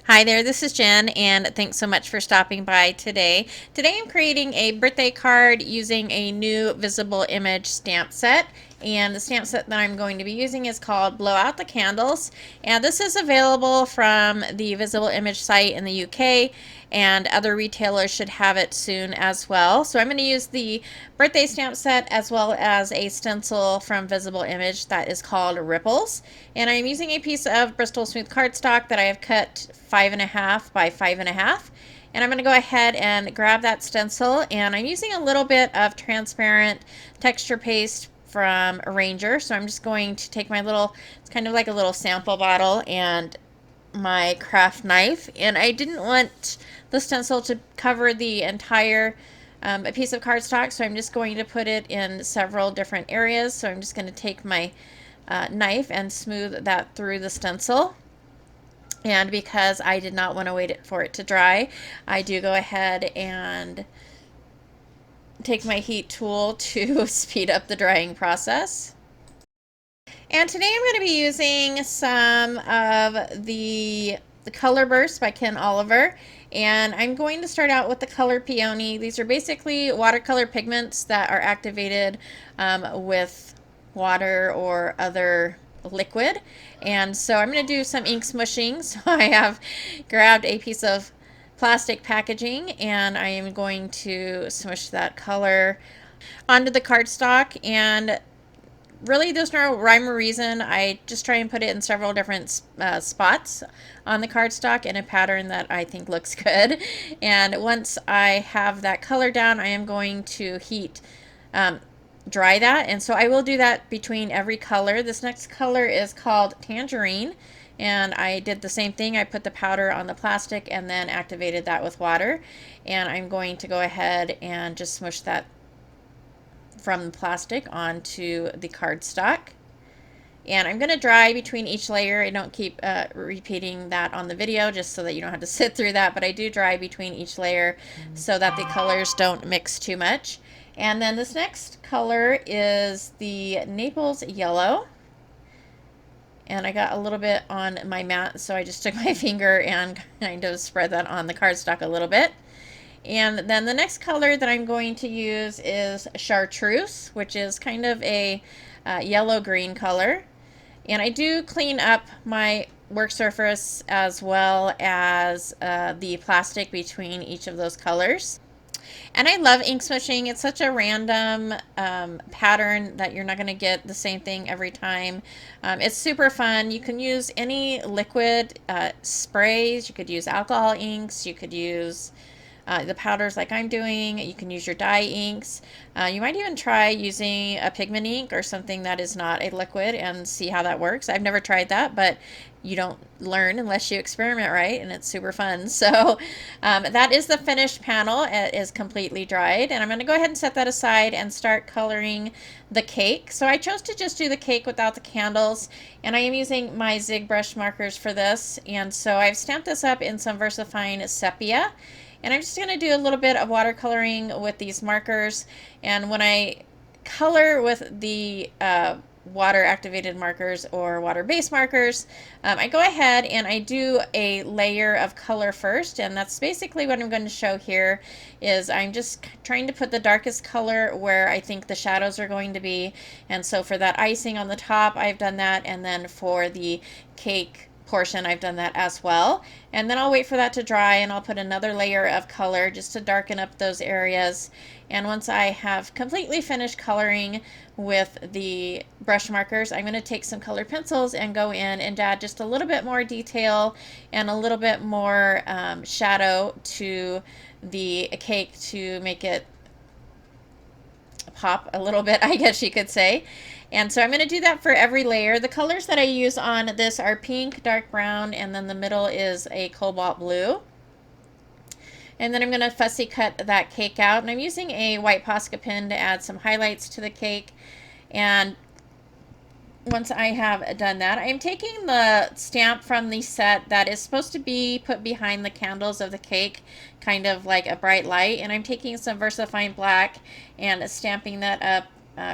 Hi there, this is Jen, and thanks so much for stopping by today. Today I'm creating a birthday card using a new visible image stamp set, and the stamp set that I'm going to be using is called Blow Out the Candles, and this is available from the Visible Image site in the UK, and other retailers should have it soon as well. So I'm going to use the birthday stamp set as well as a stencil from Visible Image that is called Ripples, and I'm using a piece of Bristol Smooth cardstock that I have cut 5.5 by 5.5. And I'm going to go ahead and grab that stencil, and I'm using a little bit of transparent texture paste from Arranger. So I'm just going to take my little, it's kind of like a little sample bottle, and my craft knife, and I didn't want the stencil to cover the entire a piece of cardstock, so I'm just going to put it in several different areas. So I'm just going to take my knife and smooth that through the stencil. And because I did not want to wait for it to dry, I do go ahead and take my heat tool to speed up the drying process. And today I'm going to be using some of the Color Burst by Ken Oliver. And I'm going to start out with the color Peony. These are basically watercolor pigments that are activated with water or other liquid. And so I'm going to do some ink smooshing. So I have grabbed a piece of plastic packaging, and I am going to smush that color onto the cardstock. And really there's no rhyme or reason. I just try and put it in several different spots on the cardstock in a pattern that I think looks good. And once I have that color down, I am going to heat dry that, and so I will do that between every color. This next color is called Tangerine, and I did the same thing. I put the powder on the plastic and then activated that with water, and I'm going to go ahead and just smush that from the plastic onto the cardstock. And I'm going to dry between each layer. I don't keep repeating that on the video just so that you don't have to sit through that, but I do dry between each layer so that the colors don't mix too much. And then this next color is the Naples Yellow. And I got a little bit on my mat, so I just took my finger and kind of spread that on the cardstock a little bit. And then the next color that I'm going to use is Chartruse, which is kind of a yellow-green color. And I do clean up my work surface as well as the plastic between each of those colors. And I love ink smooshing. It's such a random pattern that you're not going to get the same thing every time. It's super fun. You can use any liquid sprays. You could use alcohol inks. You could use the powders like I'm doing. You can use your dye inks. You might even try using a pigment ink or something that is not a liquid and see how that works. I've never tried that, but you don't learn unless you experiment, right? And it's super fun. So that is the finished panel. It is completely dried, and I'm going to go ahead and set that aside and start coloring the cake. So I chose to just do the cake without the candles, and I am using my Zig brush markers for this. And so I've stamped this up in some Versafine Sepia. And I'm just going to do a little bit of watercoloring with these markers. And when I color with the water activated markers or water based markers, I go ahead and I do a layer of color first, and that's basically what I'm going to show here. Is I'm just trying to put the darkest color where I think the shadows are going to be. And so for that icing on the top, I've done that, and then for the cake portion I've done that as well. And then I'll wait for that to dry, and I'll put another layer of color just to darken up those areas. And once I have completely finished coloring with the brush markers, I'm going to take some colored pencils and go in and add just a little bit more detail and a little bit more shadow to the cake to make it pop a little bit, I guess you could say. And so I'm going to do that for every layer. The colors that I use on this are pink, dark brown, and then the middle is a cobalt blue. And then I'm going to fussy cut that cake out. And I'm using a white Posca pen to add some highlights to the cake. And once I have done that, I'm taking the stamp from the set that is supposed to be put behind the candles of the cake, kind of like a bright light. And I'm taking some Versafine Black and stamping that up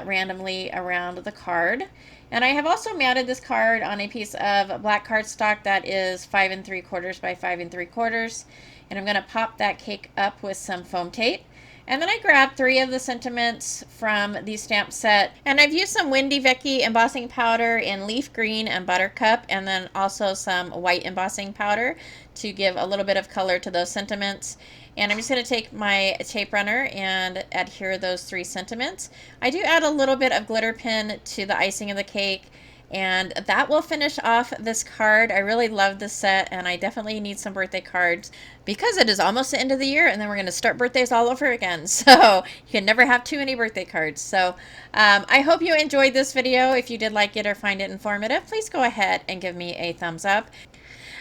randomly around the card. And I have also mounted this card on a piece of black cardstock that is 5 3/4 by 5 3/4. And I'm going to pop that cake up with some foam tape. And then I grabbed 3 of the sentiments from the stamp set. And I've used some Wendy Vecchi embossing powder in leaf green and buttercup, and then also some white embossing powder to give a little bit of color to those sentiments. And I'm just going to take my tape runner and adhere those 3 sentiments. I do add a little bit of glitter pin to the icing of the cake, and that will finish off this card. I really love this set, and I definitely need some birthday cards because it is almost the end of the year, and then we're going to start birthdays all over again. So you can never have too many birthday cards. So I hope you enjoyed this video. If you did like it or find it informative, please go ahead and give me a thumbs up.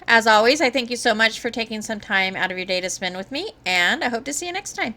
As always, I thank you so much for taking some time out of your day to spend with me, and I hope to see you next time.